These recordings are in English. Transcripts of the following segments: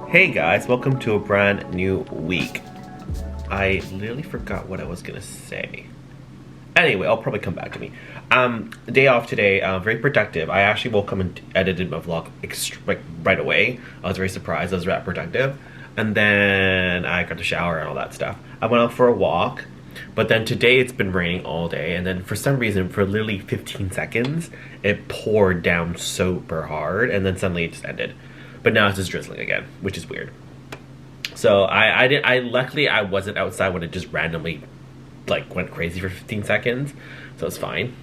Hey guys, welcome to a brand new week. I literally forgot what I was gonna say. Anyway, I'll probably come back to me. Day off today, very productive. I actually woke up and edited my vlog like right away. I was very surprised I was that productive. And then I got to shower and all that stuff. I went out for a walk, but then today it's been raining all day, and then for some reason, for literally 15 seconds, it poured down super hard, and then suddenly it just ended. But now it's just drizzling again, which is weird. So luckily I wasn't outside when it just randomly like went crazy for 15 seconds, so it's fine.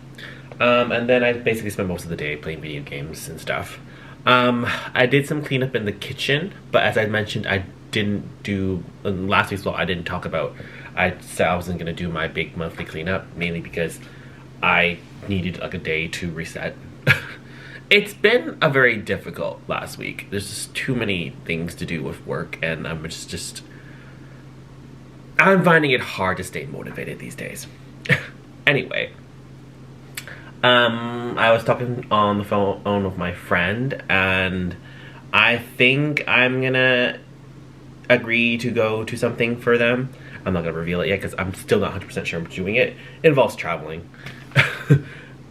And then I basically spent most of the day playing video games and stuff. I did some cleanup in the kitchen, but as I mentioned, I didn't do in last week's vlog. I didn't talk about. I said I wasn't gonna do my big monthly cleanup, mainly because I needed like a day to reset. It's been a very difficult last week. There's just too many things to do with work, and I'm finding it hard to stay motivated these days. Anyway, I was talking on the phone with my friend, and I think I'm gonna agree to go to something for them. I'm not gonna reveal it yet because I'm still not 100% sure I'm doing it. It involves traveling.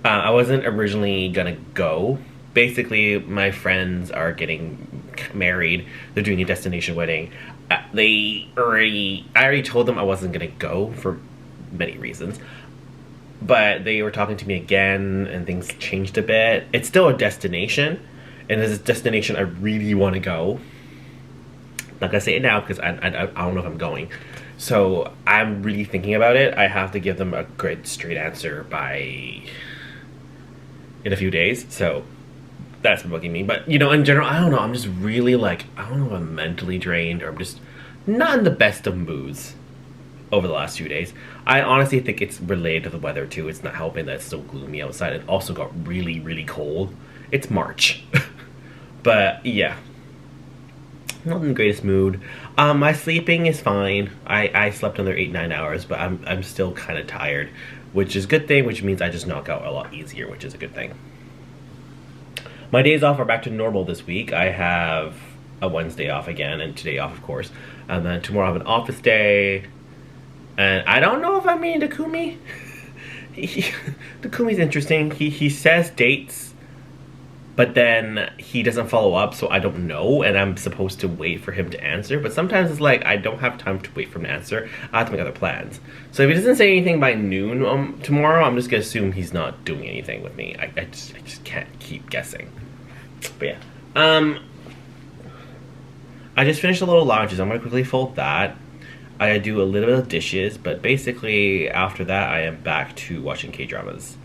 I wasn't originally gonna go. Basically, my friends are getting married. They're doing a destination wedding. I already told them I wasn't gonna go for many reasons. But they were talking to me again, and things changed a bit. It's still a destination, and it's a destination I really want to go. Not gonna say it now because I don't know if I'm going. So I'm really thinking about it. I have to give them a good straight answer in a few days. So that's bugging me. But you know, in general, I don't know. I'm just really like, I don't know if I'm mentally drained or I'm just not in the best of moods over the last few days. I honestly think it's related to the weather too. It's not helping that it's so gloomy outside. It also got really, really cold. It's March. But yeah, not in the greatest mood. My sleeping is fine. I slept another 8-9 hours, but I'm still kind of tired, which is a good thing, which means I just knock out a lot easier, which is a good thing. My days off are back to normal this week. I have a Wednesday off again, and today off, of course. And then tomorrow I have an office day. And I don't know if I'm meeting Takumi. Takumi's interesting. He says dates, but then he doesn't follow up, so I don't know, and I'm supposed to wait for him to answer. But sometimes it's like, I don't have time to wait for him to answer. I have to make other plans. So if he doesn't say anything by noon tomorrow, I'm just gonna assume he's not doing anything with me. I just can't keep guessing. But yeah. I just finished a little laundry, so I'm gonna quickly fold that. I gotta do a little bit of dishes, but basically after that I am back to watching K-dramas.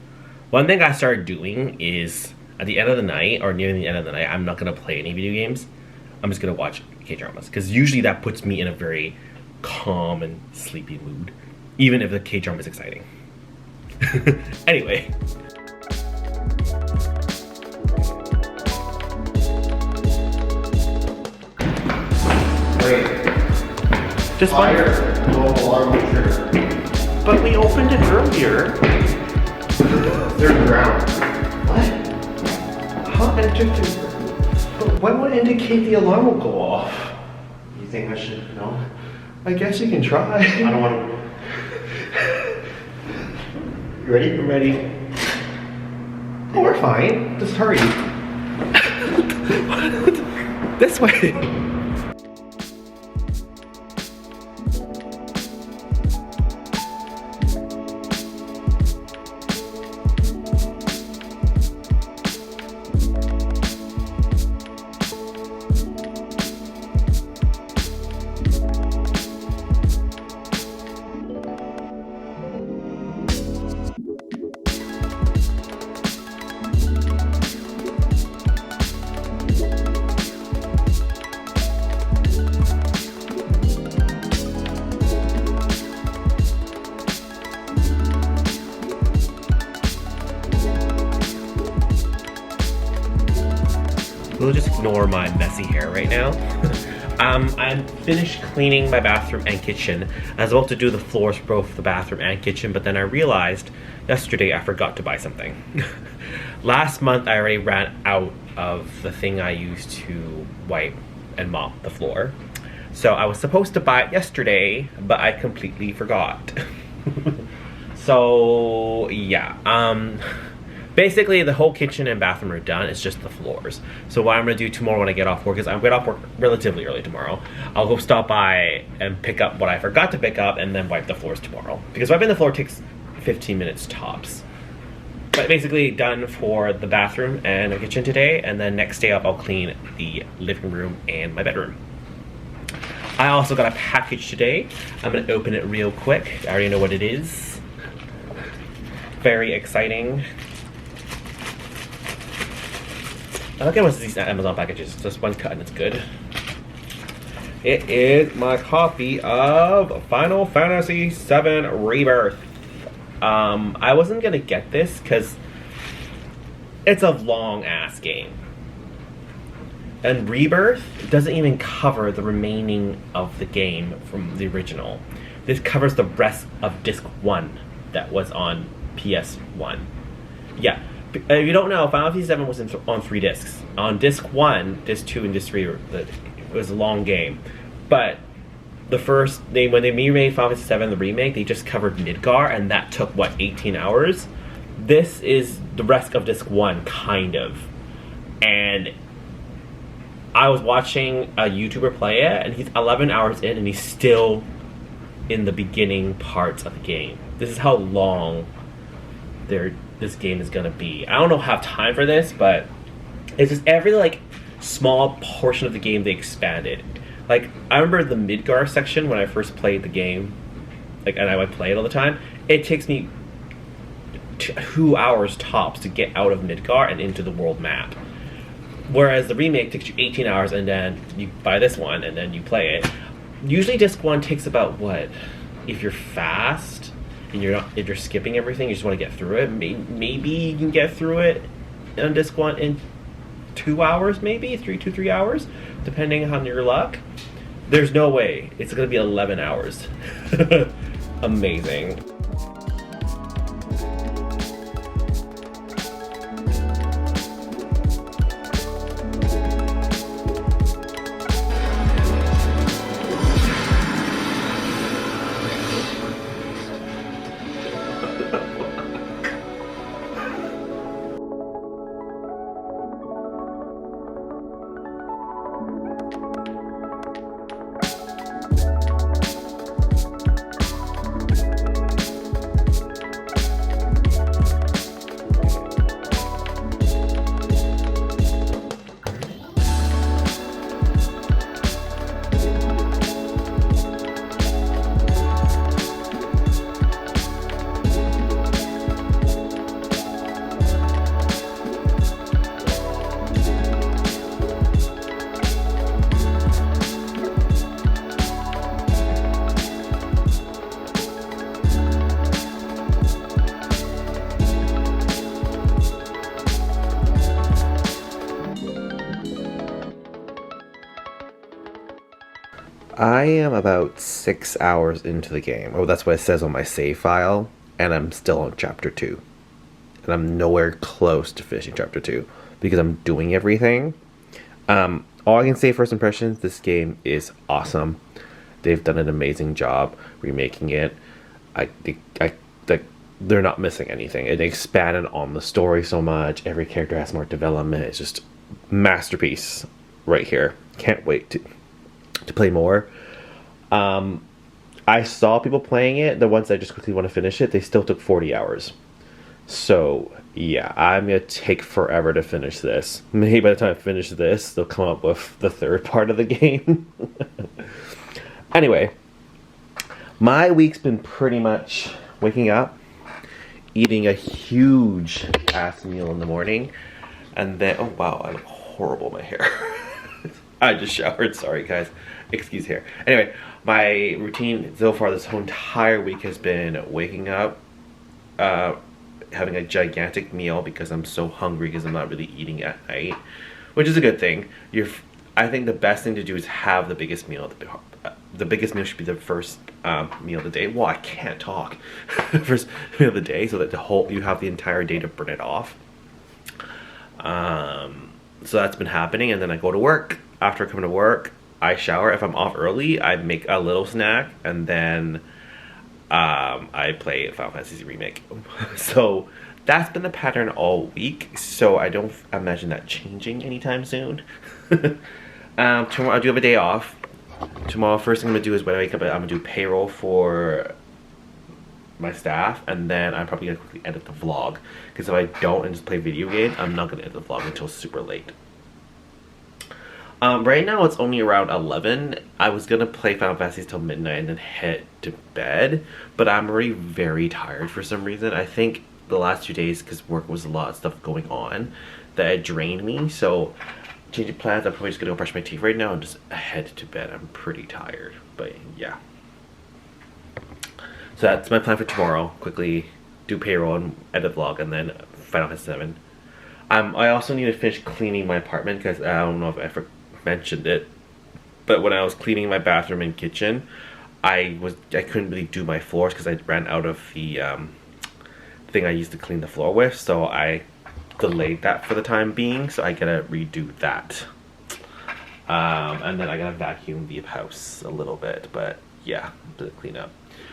One thing I started doing is at the end of the night, or near the end of the night, I'm not gonna play any video games. I'm just gonna watch K-dramas, because usually that puts me in a very calm and sleepy mood, even if the K-drama is exciting. Anyway. Wait. Just fire. But we opened it earlier. There's ground. What? How did it chapter 2. But when would indicate the alarm will go off? You think I should know? I guess you can try. I don't want to. You ready? I'm ready. Oh, we're fine. Just hurry. This way. We'll just ignore my messy hair right now. I'm finished cleaning my bathroom and kitchen. I was about to do the floors for both the bathroom and kitchen, but then I realized yesterday I forgot to buy something. Last month I already ran out of the thing I used to wipe and mop the floor. So I was supposed to buy it yesterday, but I completely forgot. So yeah, basically the whole kitchen and bathroom are done. It's just the floors. So what I'm gonna do tomorrow when I get off work is I'm gonna get off work relatively early tomorrow. I'll go stop by and pick up what I forgot to pick up and then wipe the floors tomorrow. Because wiping the floor takes 15 minutes tops. But basically done for the bathroom and the kitchen today, and then next day up I'll clean the living room and my bedroom. I also got a package today. I'm gonna open it real quick. I already know what it is. Very exciting. I look at most of these Amazon packages. It's just one cut and it's good. It is my copy of Final Fantasy VII Rebirth. I wasn't gonna get this because it's a long ass game. And Rebirth doesn't even cover the remaining of the game from the original. This covers the rest of Disc 1 that was on PS1. Yeah. If you don't know, Final Fantasy VII was on 3 discs. On Disc 1, Disc 2, and Disc 3, it was a long game. But the first, when they remade Final Fantasy VII, the remake, they just covered Midgar, and that took, what, 18 hours? This is the rest of Disc 1, kind of. And I was watching a YouTuber play it, and he's 11 hours in, and he's still in the beginning parts of the game. This is how long this game is gonna be. I don't know have time for this, but it's just every like small portion of the game they expanded. Like I remember the Midgar section when I first played the game, and I would play it all the time. It takes me 2 hours tops to get out of Midgar and into the world map. Whereas the remake takes you 18 hours, and then you buy this one and then you play it. Usually Disc 1 takes about what, if you're fast and if you're skipping everything, you just want to get through it. Maybe you can get through it on Disc 1 in 2 hours, maybe 3 hours, depending on your luck. There's no way it's gonna be 11 hours. Amazing. I am about 6 hours into the game. Oh, that's what it says on my save file, and I'm still on chapter 2. and I'm nowhere close to finishing chapter 2 because I'm doing everything. All I can say first impressions, this game is awesome. They've done an amazing job remaking it. They're not missing anything. It expanded on the story so much. Every character has more development. It's just masterpiece right here. Can't wait to play more. I saw people playing it. The ones that just quickly want to finish it, they still took 40 hours. So yeah, I'm gonna take forever to finish this. Maybe by the time I finish this, they'll come up with the third part of the game. Anyway, my week's been pretty much waking up, eating a huge ass meal in the morning, and then, oh wow, I look horrible in my hair. I just showered, sorry guys, excuse hair. Anyway, my routine so far this whole entire week has been waking up, having a gigantic meal because I'm so hungry because I'm not really eating at night, which is a good thing. I think the best thing to do is have the biggest meal. The biggest meal should be the first meal of the day. Well, I can't talk. First meal of the day, so that you have the entire day to burn it off. So that's been happening, and then I go to work. After I come to work, I shower. If I'm off early, I make a little snack, and then I play Final Fantasy Remake. So that's been the pattern all week. So I don't imagine that changing anytime soon. Tomorrow I do have a day off. Tomorrow, first thing I'm gonna do is when I wake up, I'm gonna do payroll for my staff, and then I'm probably gonna quickly edit the vlog. Because if I don't and just play video games, I'm not gonna edit the vlog until super late. Right now it's only around 11. I was gonna play Final Fantasy till midnight and then head to bed, but I'm already very tired for some reason. I think the last 2 days, because work was a lot of stuff going on, that it drained me. So changing plans, I'm probably just gonna go brush my teeth right now and just head to bed. I'm pretty tired, but yeah. So that's my plan for tomorrow. Quickly do payroll and edit vlog, and then Final Fantasy 7. I also need to finish cleaning my apartment because I don't know if I ever mentioned it, but when I was cleaning my bathroom and kitchen, I couldn't really do my floors because I ran out of the thing I used to clean the floor with, so I delayed that for the time being, so I gotta redo that. And then I gotta vacuum the house a little bit, but yeah, to clean up.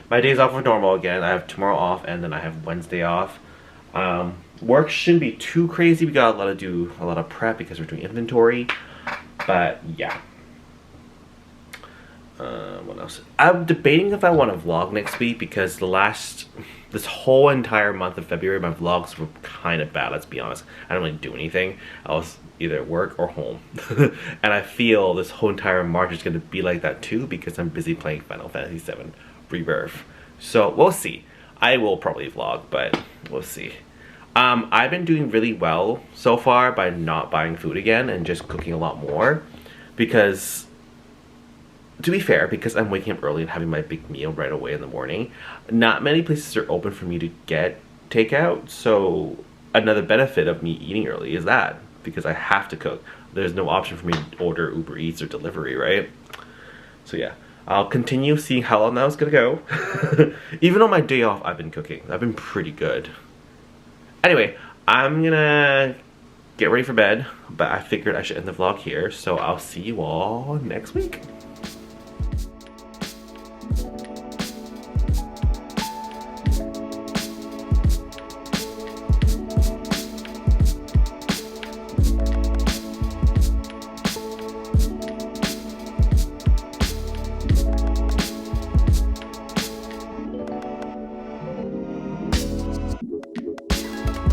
My days off are normal again. I have tomorrow off, and then I have Wednesday off. Work shouldn't be too crazy. We got do a lot of prep because we're doing inventory, but yeah. What else? I'm debating if I want to vlog next week because this whole entire month of February, my vlogs were kind of bad, let's be honest. I didn't really do anything. I was either at work or home. And I feel this whole entire March is going to be like that too because I'm busy playing Final Fantasy 7 Rebirth. So we'll see. I will probably vlog, but we'll see. I've been doing really well so far by not buying food again and just cooking a lot more because, to be fair, because I'm waking up early and having my big meal right away in the morning, not many places are open for me to get takeout. So another benefit of me eating early is that, because I have to cook. There's no option for me to order Uber Eats or delivery, right? So yeah, I'll continue seeing how long that was gonna go. Even on my day off, I've been cooking. I've been pretty good. Anyway, I'm gonna get ready for bed, but I figured I should end the vlog here, so I'll see you all next week.